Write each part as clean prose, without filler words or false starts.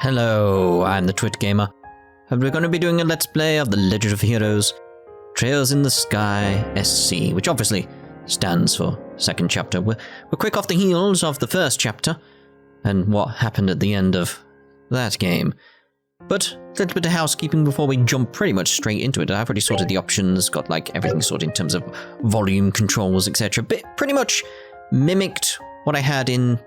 Hello, I'm the Twit Gamer, and we're going to be doing a Let's Play of The Legend of Heroes, Trails in the Sky SC, which obviously stands for second chapter. We're quick off the heels of the first chapter, and what happened at the end of that game. But a little bit of housekeeping before we jump pretty much straight into it. I've already sorted the options, got like everything sorted in terms of volume controls, etc. But pretty much mimicked what I had in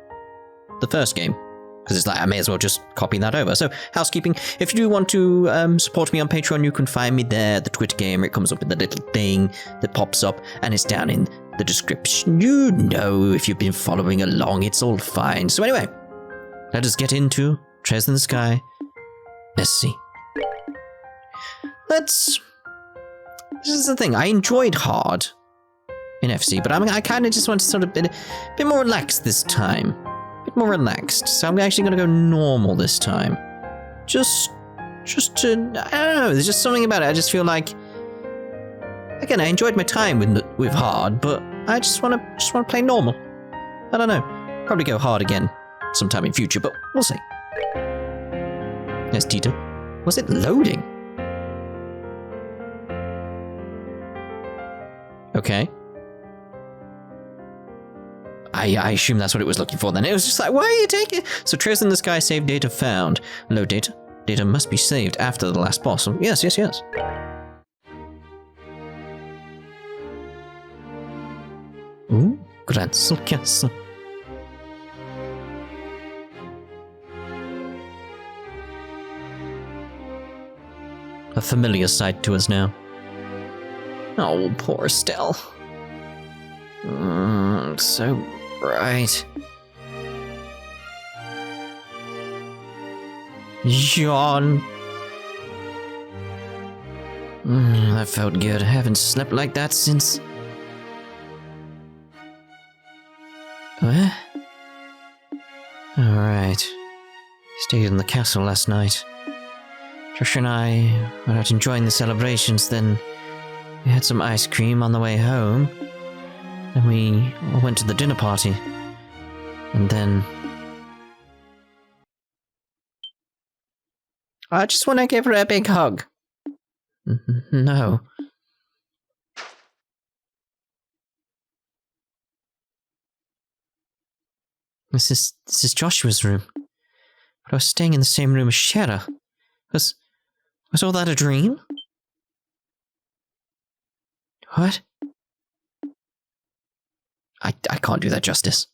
the first game. Because it's like, I may as well just copy that over. So, housekeeping. If you do want to support me on Patreon, you can find me there, the Twit Gamer. It comes up with the little thing that pops up, and it's down in the description. You know, if you've been following along, it's all fine. So anyway, let us get into Trails in the Sky SC. This is the thing. I enjoyed hard in FC, but I kind of just want to sort of be a bit more relaxed this time. More relaxed, so I'm actually going to go normal this time. Just to, I don't know, there's just something about it. I just feel like, again, I enjoyed my time with hard, but I just want to play normal. I don't know, probably go hard again sometime in future, but we'll see. Yes, Tito. Was it loading? Okay. I assume that's what it was looking for then. It was just like, why are you taking it? So Trails in the Sky, save data found. Load data. Data must be saved after the last boss. So, yes. Ooh, Gransel Castle. A familiar sight to us now. Oh, poor Estelle. So bright. Yawn. That felt good. I haven't slept like that since... What? Alright. Stayed in the castle last night. Josh and I were out enjoying the celebrations, then we had some ice cream on the way home. Then we all went to the dinner party. And then... I just want to give her a big hug. No. This is Joshua's room. But I was staying in the same room as Shera. Was all that a dream? What? I can't do that justice.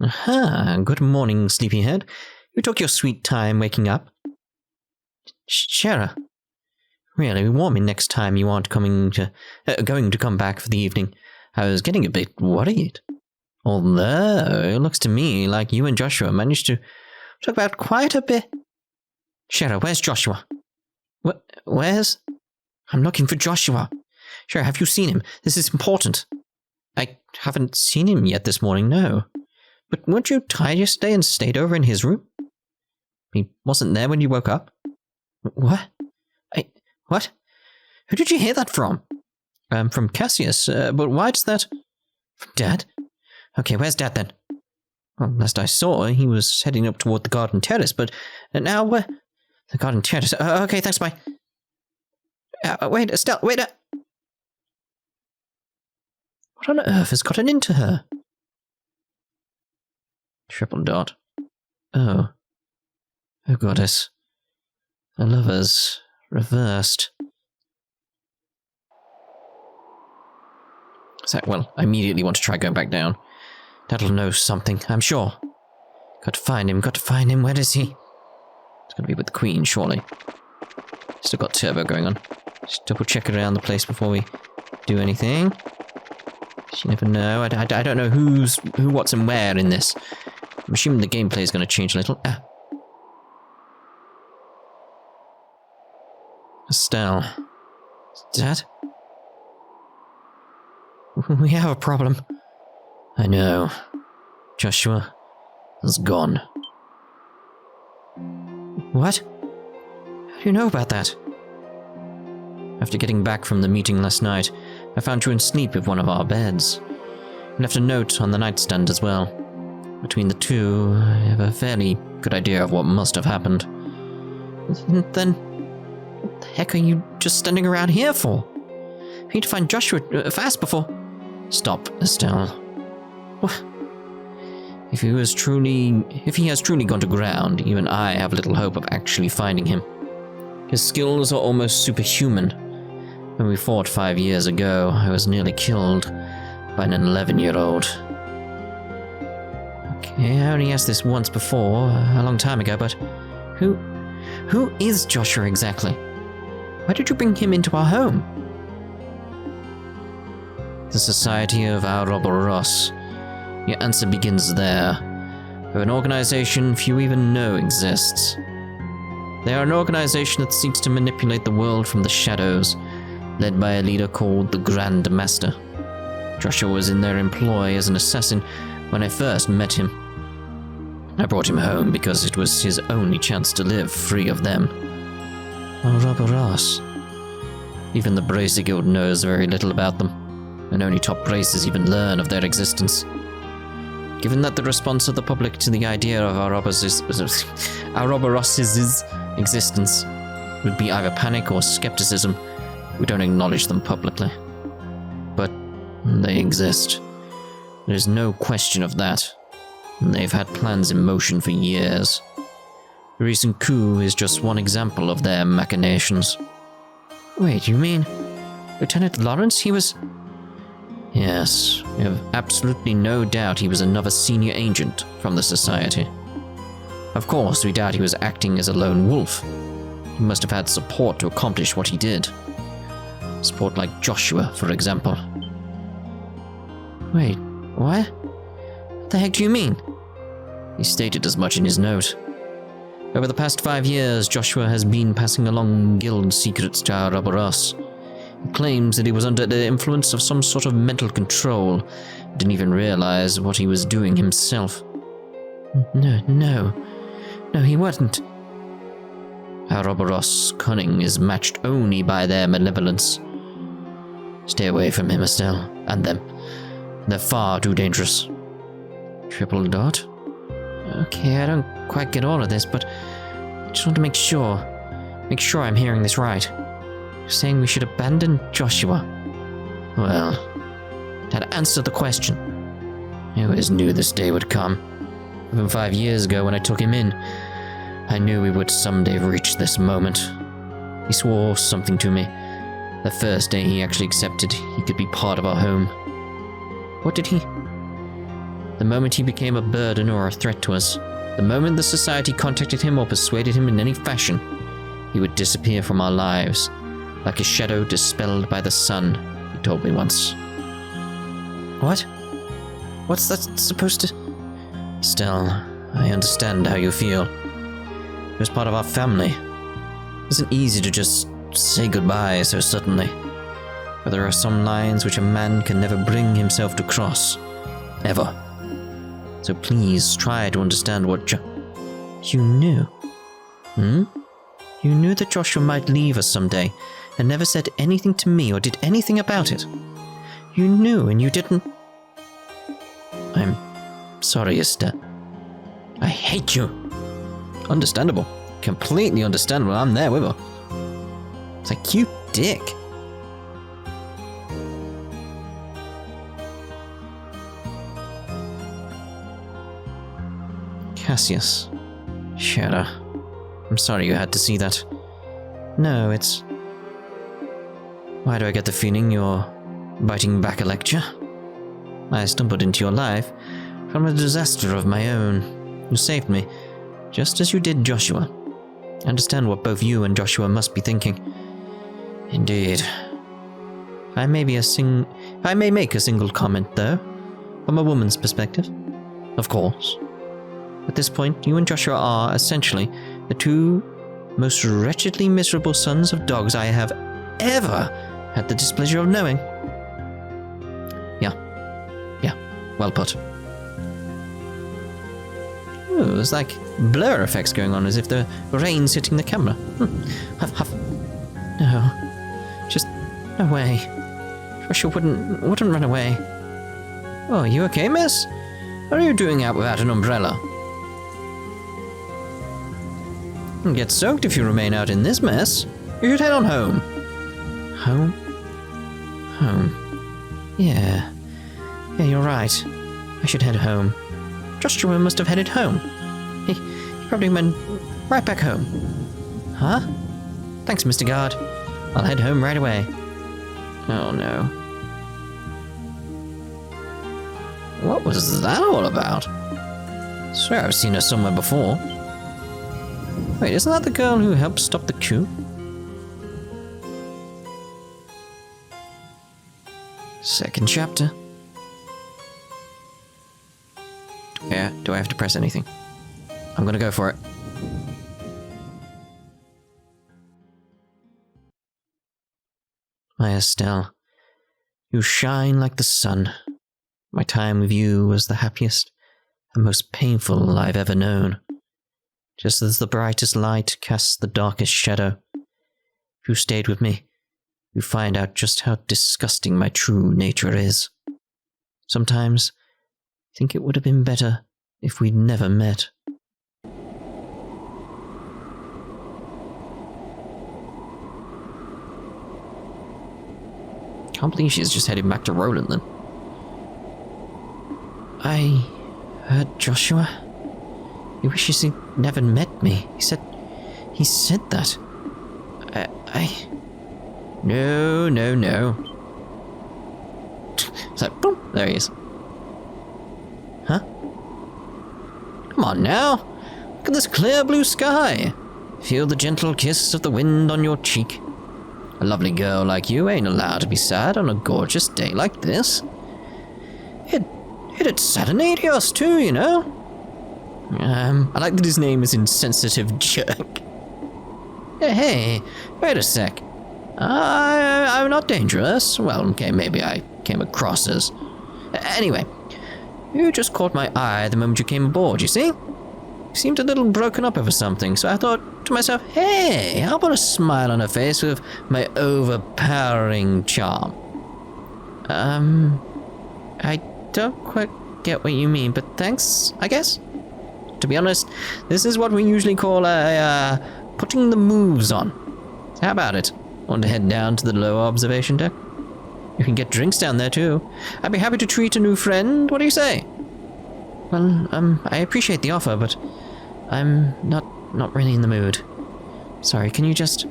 Aha, good morning, sleepyhead. You took your sweet time waking up. Shera. Really, warn me next time you aren't going to come back for the evening. I was getting a bit worried. Although, it looks to me like you and Joshua managed to talk about quite a bit. Shera, where's Joshua? Where's? I'm looking for Joshua. Shera, have you seen him? This is important. I haven't seen him yet this morning, no. But weren't you tired yesterday and stayed over in his room? He wasn't there when you woke up? What? What? Who did you hear that from? From Cassius, but why does that... From Dad? Okay, where's Dad then? Well, last I saw, he was heading up toward the garden terrace, but now where... The garden terrace... okay, thanks, bye. Wait, Estelle, wait... What on earth has gotten into her? Triple dot. Oh, goddess. The lovers... reversed. So, well, I immediately want to try going back down. That'll know something, I'm sure. Got to find him, where is he? It's gonna be with the Queen, surely. Still got turbo going on. Just double check around the place before we do anything. You never know, I don't know who, what's and where in this. I'm assuming the gameplay is gonna change a little. Estelle. Dad? We have a problem. I know. Joshua, is gone. What? How do you know about that? After getting back from the meeting last night, I found you asleep in one of our beds. I left a note on the nightstand as well. Between the two, I have a fairly good idea of what must have happened. Then, what the heck are you just standing around here for? I need to find Joshua fast before... Stop, Estelle. What? If he has truly gone to ground, even I have little hope of actually finding him. His skills are almost superhuman. When we fought 5 years ago, I was nearly killed by an 11-year-old. Okay, I only asked this once before, a long time ago, but who is Joshua exactly? Why did you bring him into our home? The Society of Ouroborous. Your answer begins there. Of an organization few even know exists. They are an organization that seeks to manipulate the world from the shadows, led by a leader called the Grand Master. Joshua was in their employ as an assassin when I first met him. I brought him home because it was his only chance to live free of them. Ouroborous. Even the Bracer Guild knows very little about them, and only top bracers even learn of their existence. Given that the response of the public to the idea of Ouroborous' existence would be either panic or skepticism, we don't acknowledge them publicly. But they exist. There's no question of that. And they've had plans in motion for years. The recent coup is just one example of their machinations. Wait, you mean Lieutenant Lawrence? He was... Yes, we have absolutely no doubt he was another senior agent from the Society. Of course, we doubt he was acting as a lone wolf. He must have had support to accomplish what he did. Support like Joshua, for example. Wait, what? What the heck do you mean? He stated as much in his note. Over the past 5 years, Joshua has been passing along guild secrets to Ouroborous. He claims that he was under the influence of some sort of mental control, didn't even realize what he was doing himself. No, he wasn't. Ouroborous' cunning is matched only by their malevolence. Stay away from him, Estelle, and them. They're far too dangerous. Triple dot? Okay, I don't quite get all of this, but I just want to make sure I'm hearing this right. You're saying we should abandon Joshua? Well, that answered the question. I always knew this day would come. Even 5 years ago when I took him in, I knew we would someday reach this moment. He swore something to me. The first day he actually accepted he could be part of our home. What did he? The moment he became a burden or a threat to us, the moment the Society contacted him or persuaded him in any fashion, he would disappear from our lives, like a shadow dispelled by the sun, he told me once. What? What's that supposed to... Estelle, I understand how you feel. He was part of our family. It isn't easy to just say goodbye so suddenly. But there are some lines which a man can never bring himself to cross. Ever. So please try to understand what You knew? You knew that Joshua might leave us someday, and never said anything to me or did anything about it. You knew and you didn't... I'm sorry, Estelle. I hate you. Understandable. Completely understandable. I'm there with her. It's like, you dick. Cassius. Shara. I'm sorry you had to see that. No, it's... Why do I get the feeling you're biting back a lecture? I stumbled into your life from a disaster of my own. You saved me, just as you did Joshua. I understand what both you and Joshua must be thinking. Indeed. I may make a single comment, though, from a woman's perspective. Of course. At this point, you and Joshua are, essentially, the two most wretchedly miserable sons of dogs I have ever had the displeasure of knowing. Yeah, well put. Ooh, there's like blur effects going on as if the rain's hitting the camera. Huff, huff. No. Just no way. Trisha wouldn't run away. Oh, you okay, miss? What are you doing out without an umbrella? You'll get soaked if you remain out in this mess. You should head on home. Home? Home. Yeah. Yeah, you're right. I should head home. Joshua must have headed home. He probably went right back home. Huh? Thanks, Mr. Guard. I'll head home right away. Oh, no. What was that all about? I swear I've seen her somewhere before. Wait, isn't that the girl who helped stop the coup? Second chapter. Yeah, do I have to press anything? I'm gonna go for it. My Estelle, you shine like the sun. My time with you was the happiest and most painful I've ever known. Just as the brightest light casts the darkest shadow. If you stayed with me, you'd find out just how disgusting my true nature is. Sometimes, I think it would have been better if we'd never met. Can't believe she's just heading back to Rolent then. I heard Joshua. He wishes he'd never met me. He said that. No. So, boom, there he is. Huh? Come on now. Look at this clear blue sky. Feel the gentle kiss of the wind on your cheek. A lovely girl like you ain't allowed to be sad on a gorgeous day like this. It'd serenade us too, you know? I like that his name is Insensitive Jerk. Hey, wait a sec. I'm not dangerous. Well, okay, maybe I came across as... Anyway, you just caught my eye the moment you came aboard, you see? You seemed a little broken up over something, so I thought to myself, hey, how about a smile on her face with my overpowering charm? I don't quite get what you mean, but thanks, I guess? To be honest, this is what we usually call putting the moves on. How about it? Want to head down to the lower observation deck? You can get drinks down there too. I'd be happy to treat a new friend. What do you say? Well, I appreciate the offer, but I'm not really in the mood. Sorry, can you just...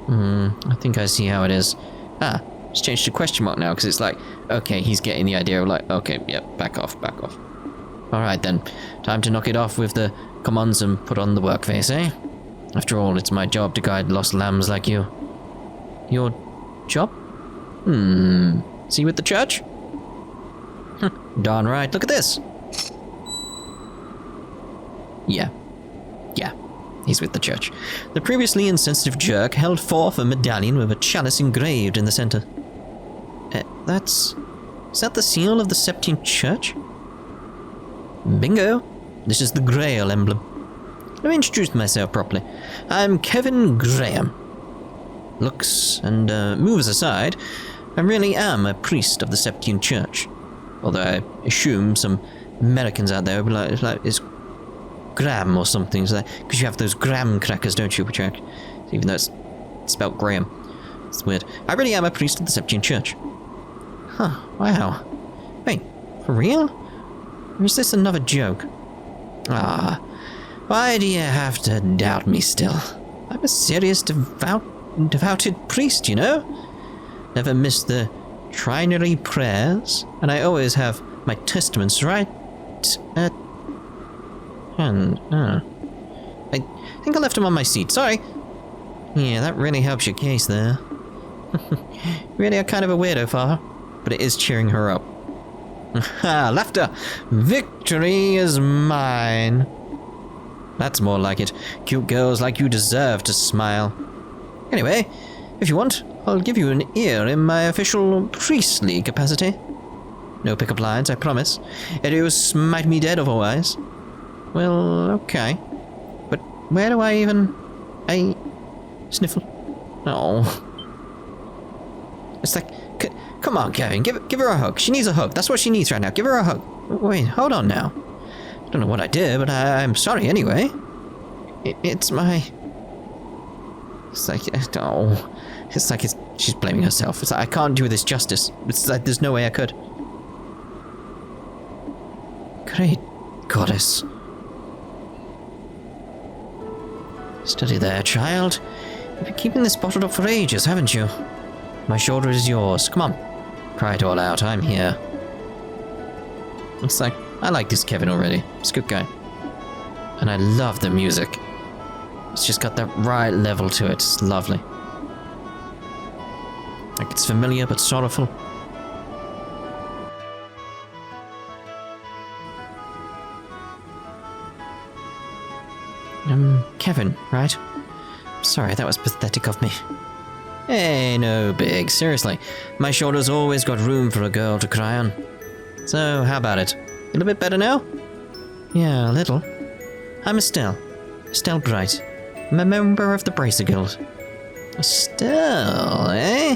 I think I see how it is. It's changed to question mark now, because it's like, okay, he's getting the idea of like, okay, yep, back off. Alright then, time to knock it off with the commands and put on the work face, eh? After all, it's my job to guide lost lambs like you. Your job? See you at the church? Darn right, look at this! Yeah, he's with the church. The previously insensitive jerk held forth a medallion with a chalice engraved in the center. Is that the seal of the Septine Church? Bingo! This is the Grail emblem. Let me introduce myself properly. I'm Kevin Graham. Looks and moves aside, I really am a priest of the Septine Church. Although I assume some Americans out there will be like it's Graham or something, because you have those graham crackers, don't you? Which are, even though it's spelt Graham. It's weird. I really am a priest of the Septine Church. Huh, wow. Wait, for real? Or is this another joke? Why do you have to doubt me still? I'm a serious devoted priest, you know? Never miss the trinary prayers, and I always have my testaments right at hand. I think I left them on my seat, sorry. Yeah, that really helps your case there. Really a kind of a weirdo, Father, but it is cheering her up. Ha! Laughter! Victory is mine! That's more like it. Cute girls like you deserve to smile. Anyway, if you want, I'll give you an ear in my official priestly capacity. No pickup lines, I promise. Or you smite me dead otherwise. Well, okay. But where do I even... Sniffle? Oh. It's like... Come on, Kevin, give her a hug. She needs a hug. That's what she needs right now. Give her a hug. Wait, hold on now. I don't know what I did, but I'm sorry anyway. It's my... It's like... Oh. It's like she's blaming herself. It's like, I can't do this justice. It's like there's no way I could. Great goddess. Steady there, child. You've been keeping this bottled up for ages, haven't you? My shoulder is yours. Come on. Cry it all out. I'm here. It's like, I like this Kevin already. He's a good guy. And I love the music. It's just got that right level to it. It's lovely. Like it's familiar but sorrowful. Kevin, right? Sorry, that was pathetic of me. Hey, no big. Seriously, my shoulder's always got room for a girl to cry on. So, how about it? A little bit better now? Yeah, a little. I'm Estelle. Estelle Bright. I'm a member of the Bracer Guild. Estelle, eh?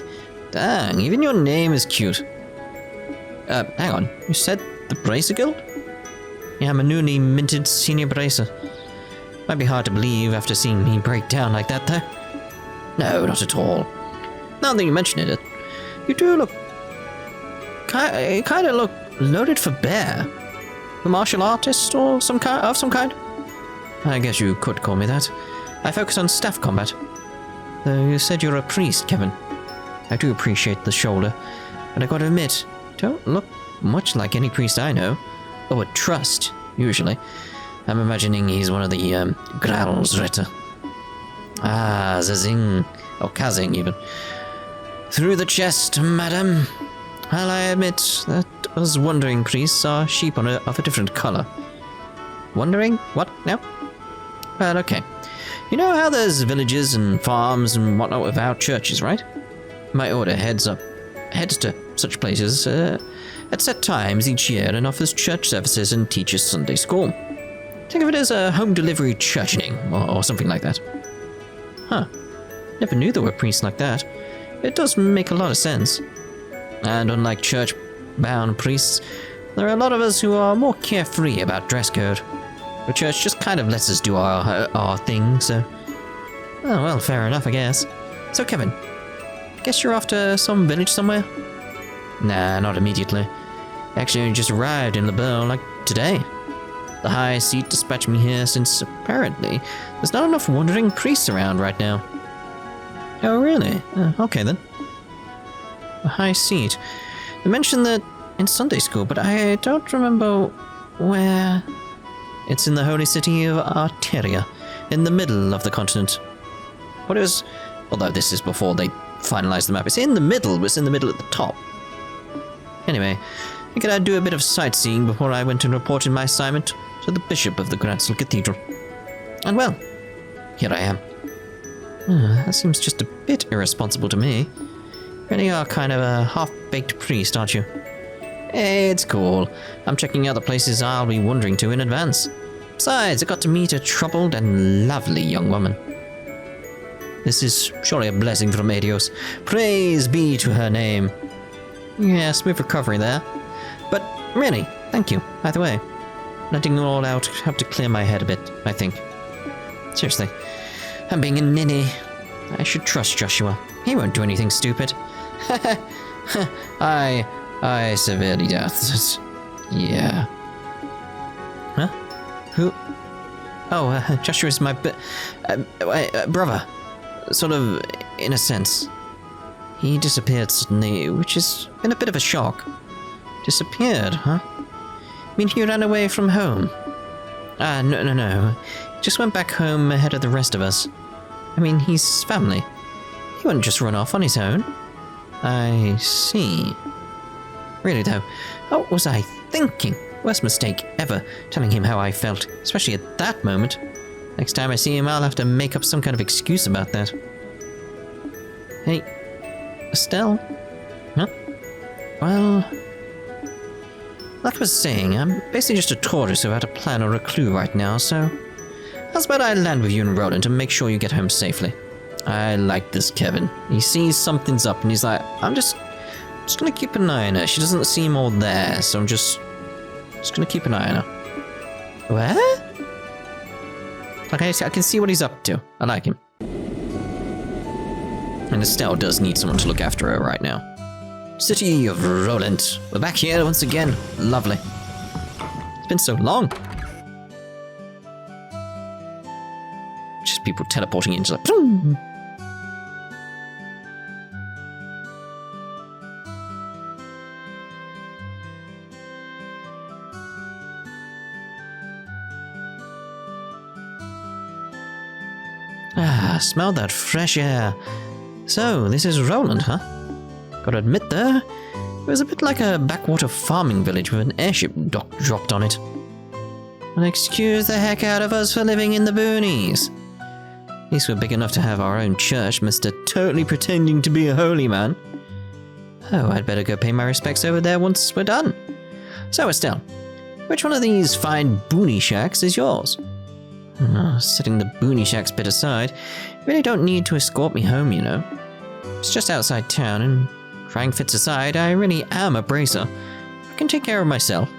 Dang, even your name is cute. Hang on. You said the Bracer Guild? Yeah, I'm a newly minted senior bracer. Might be hard to believe after seeing me break down like that, though. No, not at all. Now that you mention it, you do look... kind of look loaded for bear. A martial artist or some kind? I guess you could call me that. I focus on staff combat. Though you said you're a priest, Kevin. I do appreciate the shoulder, but I gotta admit, you don't look much like any priest I know. Or would trust, usually. I'm imagining he's one of the, Growlsritter. Ah, Zazing. Or Kazing, even. Through the chest, madam. Well, I admit that us wandering priests are sheep of a different colour. Wandering? What? No? Well, okay. You know how there's villages and farms and whatnot without churches, right? My order heads to such places at set times each year and offers church services and teaches Sunday school. Think of it as a home delivery churching or something like that. Huh. Never knew there were priests like that. It does make a lot of sense. And unlike church-bound priests, there are a lot of us who are more carefree about dress code. The church just kind of lets us do our thing, so... Oh, well, fair enough, I guess. So, Kevin, I guess you're off to some village somewhere? Nah, not immediately. Actually, I just arrived in Liberl, like, today. The High Seat dispatched me here since, apparently, there's not enough wandering priests around right now. Oh, really? Okay, then. The High Seat. They mentioned that in Sunday school, but I don't remember where... It's in the holy city of Arteria, in the middle of the continent. What it was... Although this is before they finalized the map. It's in the middle, but it's in the middle at the top. Anyway, I figured I'd do a bit of sightseeing before I went and reported my assignment to the Bishop of the Gransel Cathedral. And well, here I am. That seems just a bit irresponsible to me. You really are kind of a half-baked priest, aren't you? Hey, it's cool. I'm checking out the places I'll be wandering to in advance. Besides, I got to meet a troubled and lovely young woman. This is surely a blessing from Adios. Praise be to her name. Yeah, smooth recovery there. But really, thank you, either way. Letting it all out helped to clear my head a bit, I think. Seriously, I'm being a ninny. I should trust Joshua. He won't do anything stupid. I severely doubt. Yeah. Huh? Who? Oh, Joshua's my brother. Sort of, in a sense. He disappeared suddenly, which has been a bit of a shock. Disappeared, huh? I mean, he ran away from home. No. He just went back home ahead of the rest of us. I mean, he's family. He wouldn't just run off on his own. I see. Really though, what was I thinking? Worst mistake ever, telling him how I felt, especially at that moment. Next time I see him, I'll have to make up some kind of excuse about that. Hey, Estelle? Huh? Well... Like I was saying, I'm basically just a tourist without a plan or a clue right now, so how's about I land with you in Rolent and make sure you get home safely? I like this Kevin. He sees something's up and he's like, I'm just gonna keep an eye on her. She doesn't seem all there, so I'm just gonna keep an eye on her. What? Like I can see what he's up to. I like him. And Estelle does need someone to look after her right now. City of Rolent. We're back here once again. Lovely. It's been so long. Just people teleporting into like... Boom. Ah, smell that fresh air. So, this is Rolent, huh? Gotta admit though, it was a bit like a backwater farming village with an airship dropped on it. And excuse the heck out of us for living in the boonies. At least we're big enough to have our own church, Mr. Totally pretending to be a holy man. Oh, I'd better go pay my respects over there once we're done. So, Estelle, which one of these fine boonie shacks is yours? Setting the boonie shacks bit aside, you really don't need to escort me home, you know. It's just outside town, and trying fits aside, I really am a bracer. I can take care of myself.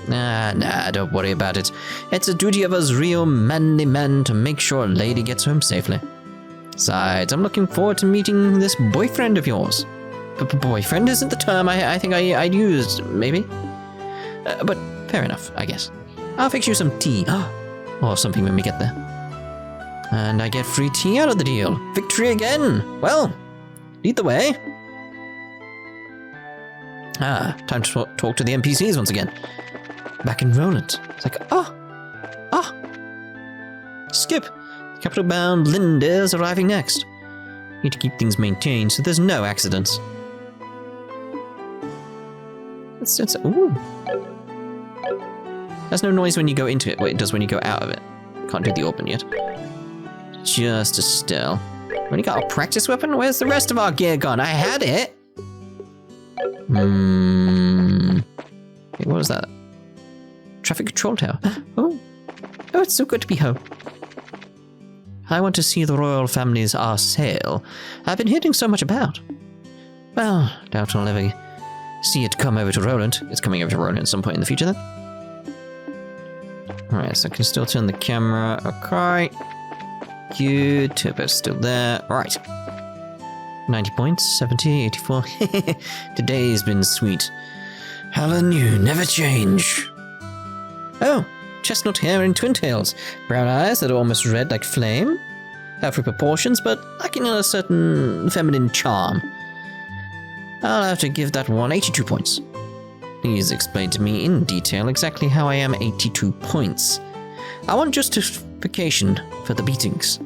Nah, don't worry about it. It's a duty of us real manly men to make sure a lady gets home safely. Besides, I'm looking forward to meeting this boyfriend of yours. Boyfriend isn't the term I think I'd used, maybe. But fair enough, I guess. I'll fix you some tea. Or something when we get there. And I get free tea out of the deal. Victory again! Well, lead the way. Time to talk to the NPCs once again. Back in Rolent. It's like, Skip! The capital-bound Linda's arriving next. Need to keep things maintained so there's no accidents. Ooh. There's no noise when you go into it, but it does when you go out of it. Can't do the open yet. Just Estelle. We only got a practice weapon? Where's the rest of our gear gone? I had it! Wait, what was that? Traffic control tower. Oh, it's so good to be home. I want to see the royal family's sail. I've been hearing so much about. Well, doubt I'll ever see it come over to Rolent. It's coming over to Rolent at some point in the future then. Alright, so I can still turn the camera. Okay. Good. Turbo's still there. Right. 90 points. 70, 84. Today's been sweet. Helen, you never change. Oh, chestnut hair and twin tails. Brown eyes that are almost red like flame. Healthy proportions, but lacking a certain feminine charm. I'll have to give that one 82 points. Please explain to me in detail exactly how I am 82 points. I want justification for the beatings.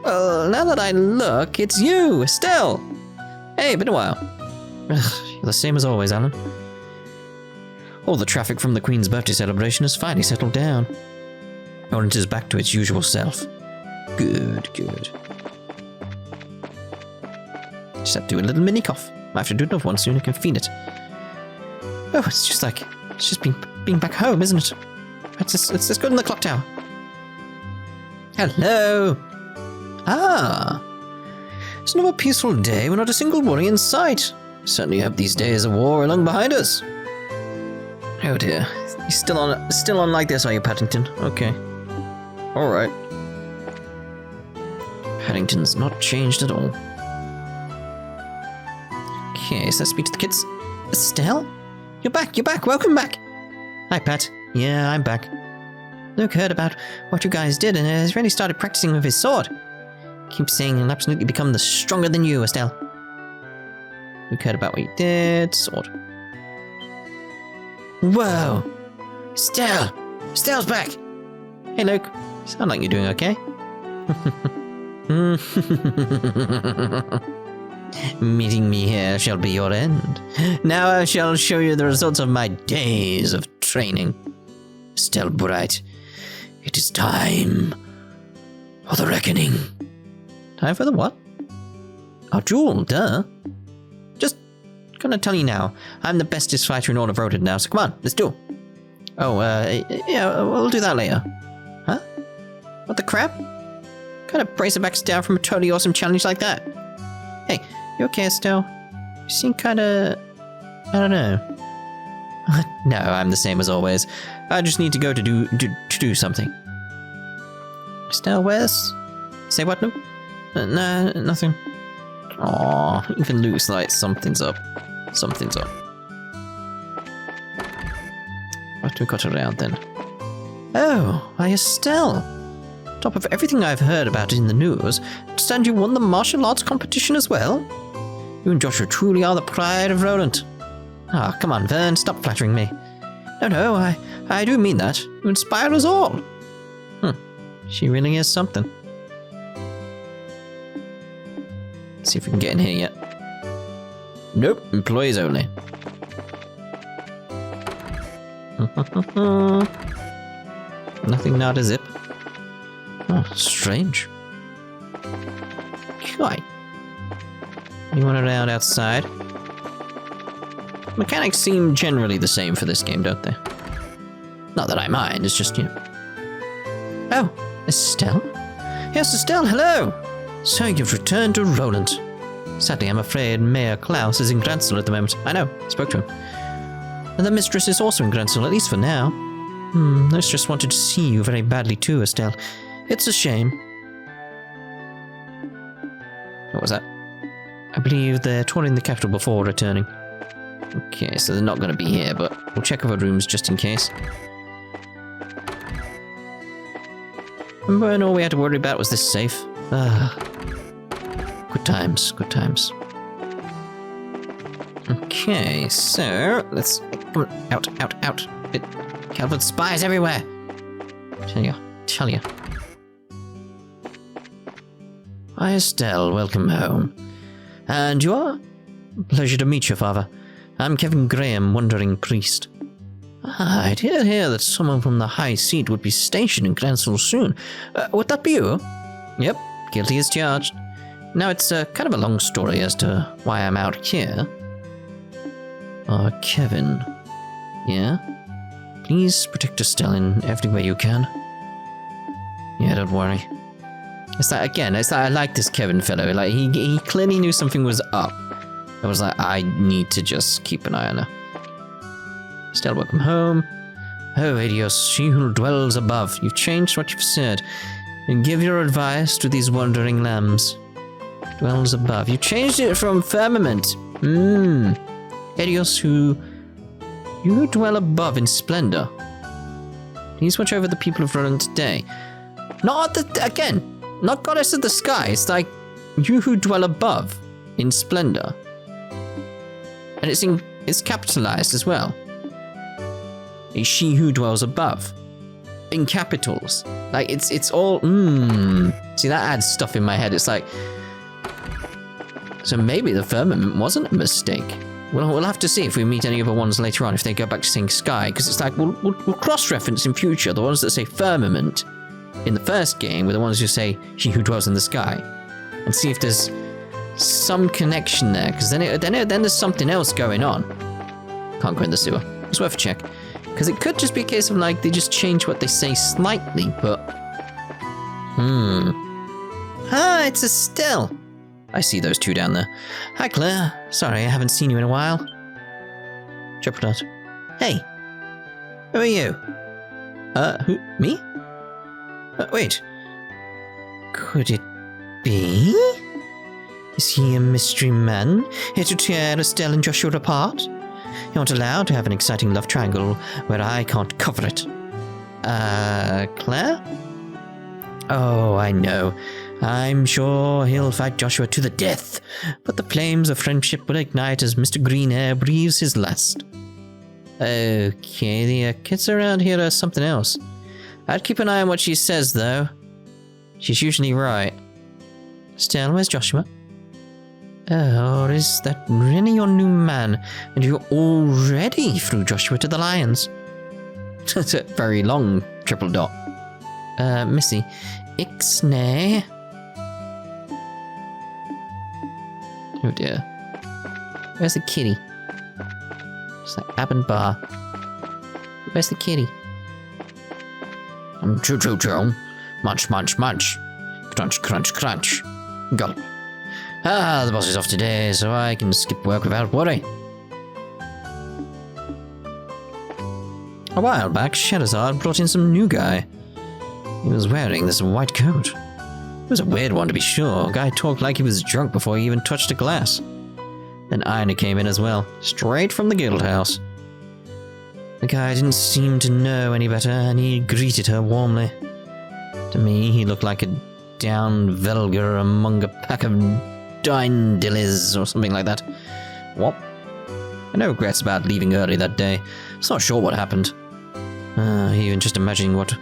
Well, now that I look, it's you, Estelle! Hey, been a while. You're the same as always, Alan. All the traffic from the Queen's birthday celebration has finally settled down. Rolent is back to its usual self. Good. Just have to do a little mini cough. Might have to do another one soon, I can feel it. Oh, it's just being back home, isn't it? Let's go to the clock tower. Hello! It's another peaceful day with not a single worry in sight. Certainly hope these days of war are long behind us. Oh dear. You're still on like this, are you, Paddington? Okay. Alright. Paddington's not changed at all. Okay, so let's speak to the kids. Estelle? You're back, welcome back! Hi, Pat. Yeah, I'm back. Luke heard about what you guys did and has really started practicing with his sword. Keeps saying he'll absolutely become stronger than you, Estelle. Luke heard about what you did. Sword. Whoa! Estelle! Estelle's back! Hey, Luke. You sound like you're doing okay. Meeting me here shall be your end. Now I shall show you the results of my days of training. Estelle Bright, it is time for the reckoning. Time for the what? Our duel, duh. Just gonna tell you now. I'm the bestest fighter in all of Rolent now, so come on, let's do it. Oh, yeah, we'll do that later. Huh? What the crap? Kind of brace backs down from a totally awesome challenge like that. Hey, you okay, Estelle? You seem kinda... I don't know. No, I'm the same as always. I just need to go to do something. Estelle, where's... Say what, Luke? Nah, nothing. Aw, even Luke's like, something's up. Something's up. What we got around then? Oh, why, Estelle. Top of everything I've heard about in the news, I understand you won the martial arts competition as well? You and Joshua truly are the pride of Rolent. Ah, come on, Vern, stop flattering me. No, I do mean that. You inspire us all. She really is something. Let's see if we can get in here yet. Nope, employees only. Nothing, not a zip. Oh, strange. Quite. Anyone around outside? Mechanics seem generally the same for this game, don't they? Not that I mind, it's just, you know. Oh, Estelle? Yes, Estelle, hello! So you've returned to Rolent. Sadly, I'm afraid Mayor Klaus is in Gransel at the moment. I know, spoke to him. And the mistress is also in Gransel, at least for now. Mistress wanted to see you very badly too, Estelle. It's a shame. What was that? I believe they're touring the capital before returning. Okay, so they're not going to be here, but we'll check other rooms just in case. Remember when all we had to worry about was this safe? Good times, good times. Okay, so let's come on, out. Calvert spies everywhere. Tell you. Hi, Estelle, welcome home. And you are? Pleasure to meet you, Father. I'm Kevin Graham, Wandering Priest. I did hear that someone from the High Seat would be stationed in Gransel soon. Would that be you? Yep, guilty as charged. Now, it's kind of a long story as to why I'm out here. Kevin. Yeah? Please protect Estelle in every way you can. Yeah, don't worry. It's like, again, it's like I like this Kevin fellow. Like, he clearly knew something was up. I was like, I need to just keep an eye on her. Estelle, welcome home. Oh, Adios, she who dwells above. You've changed what you've said. And give your advice to these wandering lambs. Dwells above. You changed it from firmament. Adios, you who dwell above in splendor. Please watch over the people of Rolent today. Not goddess of the sky. It's like, you who dwell above in splendor. And it's capitalized as well. It's she who dwells above. In capitals. Like, it's all, See, that adds stuff in my head. It's like, so maybe the firmament wasn't a mistake. We'll have to see if we meet any other ones later on, if they go back to saying sky, because it's like, we'll cross-reference in future the ones that say firmament in the first game with the ones who say she who dwells in the sky, and see if there's some connection there, because then there's something else going on. Can't go in the sewer. It's worth a check. Because it could just be a case of, like, they just change what they say slightly, but... Ah, it's Estelle! I see those two down there. Hi, Claire. Sorry, I haven't seen you in a while. Triple. Hey. Who are you? Who? Me? Wait. Could it be? Is he a mystery man, here to tear Estelle and Joshua apart? You aren't allowed to have an exciting love triangle where I can't cover it. Claire? Oh, I know. I'm sure he'll fight Joshua to the death, but the flames of friendship will ignite as Mr. Greenhair breathes his last. Okay, the kids around here are something else. I'd keep an eye on what she says, though. She's usually right. Estelle, where's Joshua? Oh, is that really your new man? And you already threw Joshua to the lions? That's a very long triple dot. Missy. Ixnay. Oh dear. Where's the kitty? It's like Ab and Bar. Where's the kitty? Choo choo choo. Munch munch munch. Crunch crunch crunch. Gulp. Ah, the boss is off today, so I can skip work without worry. A while back, Shadowzard brought in some new guy. He was wearing this white coat. It was a weird one to be sure. Guy talked like he was drunk before he even touched a glass. Then Ina came in as well, straight from the guild house. The guy didn't seem to know any better, and he greeted her warmly. To me, he looked like a down Velger among a pack of Dine-dillies or something like that. What? I no regrets about leaving early that day. It's not sure what happened. Even just imagining what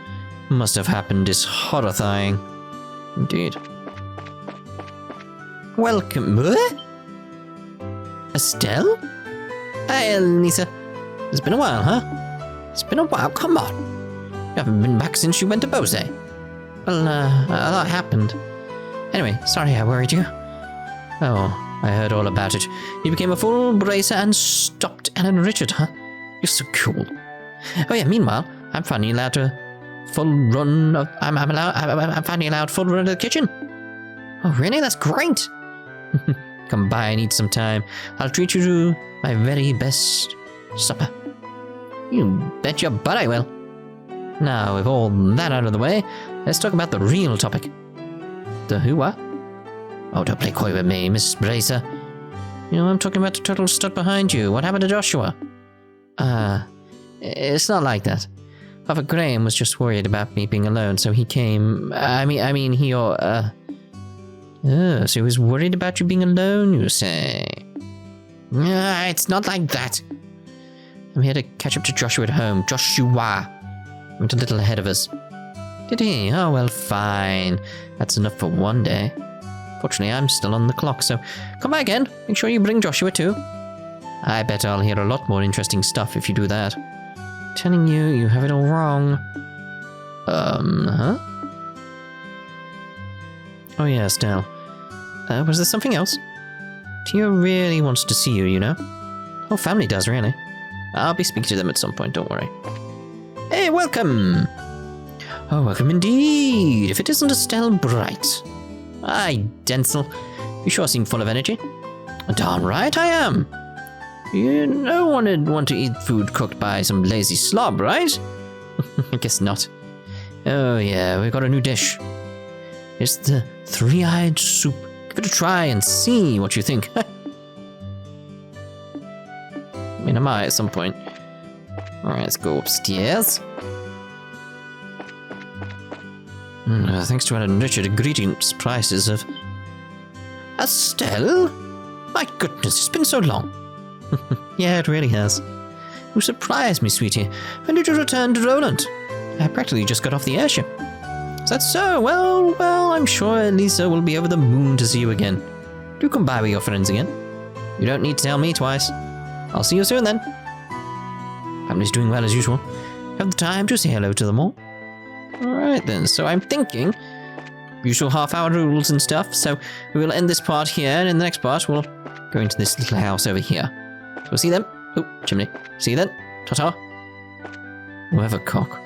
must have happened is horrifying. Indeed. Welcome. What? Estelle? Hey, Lisa. It's been a while, huh? It's been a while, come on. You haven't been back since you went to Bose. Well, a lot happened. Anyway, sorry I worried you. Oh, I heard all about it. You became a full bracer and stopped Alan Richard, huh? You're so cool. Oh yeah, meanwhile, I'm finally allowed to I'm finally allowed full run of the kitchen. Oh really? That's great. Come by and eat some time. I'll treat you to my very best supper. You bet your butt I will. Now, with all that out of the way, let's talk about the real topic. The who what? Oh, don't play coy with me, Miss Bracer. You know, I'm talking about the turtle stuck behind you. What happened to Joshua? It's not like that. Father Graham was just worried about me being alone, so he came. So he was worried about you being alone, you say? It's not like that. I'm here to catch up to Joshua at home. Joshua went a little ahead of us. Did he? Oh, well, fine. That's enough for one day. Fortunately, I'm still on the clock, so come by again. Make sure you bring Joshua too. I bet I'll hear a lot more interesting stuff if you do that. Telling you, you have it all wrong. Huh? Oh yeah, Estelle. Was there something else? Tia really wants to see you, you know? Whole family does, really. I'll be speaking to them at some point, don't worry. Hey, welcome! Oh, welcome indeed, if it isn't Estelle Bright. Hi, Denzel. You sure seem full of energy. Darn right I am. You no one would want to eat food cooked by some lazy slob, right? I guess not. Oh yeah, we've got a new dish. It's the three-eyed soup. Give it a try and see what you think. I mean, I might at some point. Alright, let's go upstairs. Thanks to Alan Richard, greetings prices of... Estelle? My goodness, it's been so long. Yeah, it really has. You surprised me, sweetie. When did you return to Rolent? I practically just got off the airship. Is that so? Well, I'm sure Lisa will be over the moon to see you again. Do come by with your friends again. You don't need to tell me twice. I'll see you soon then. Family's doing well as usual. Have the time to say hello to them all. Alright then, so I'm thinking usual half-hour rules and stuff, so we will end this part here, and in the next part we'll go into this little house over here. So we'll see them. Oh, chimney. See you then. Ta-ta. Whoever cock.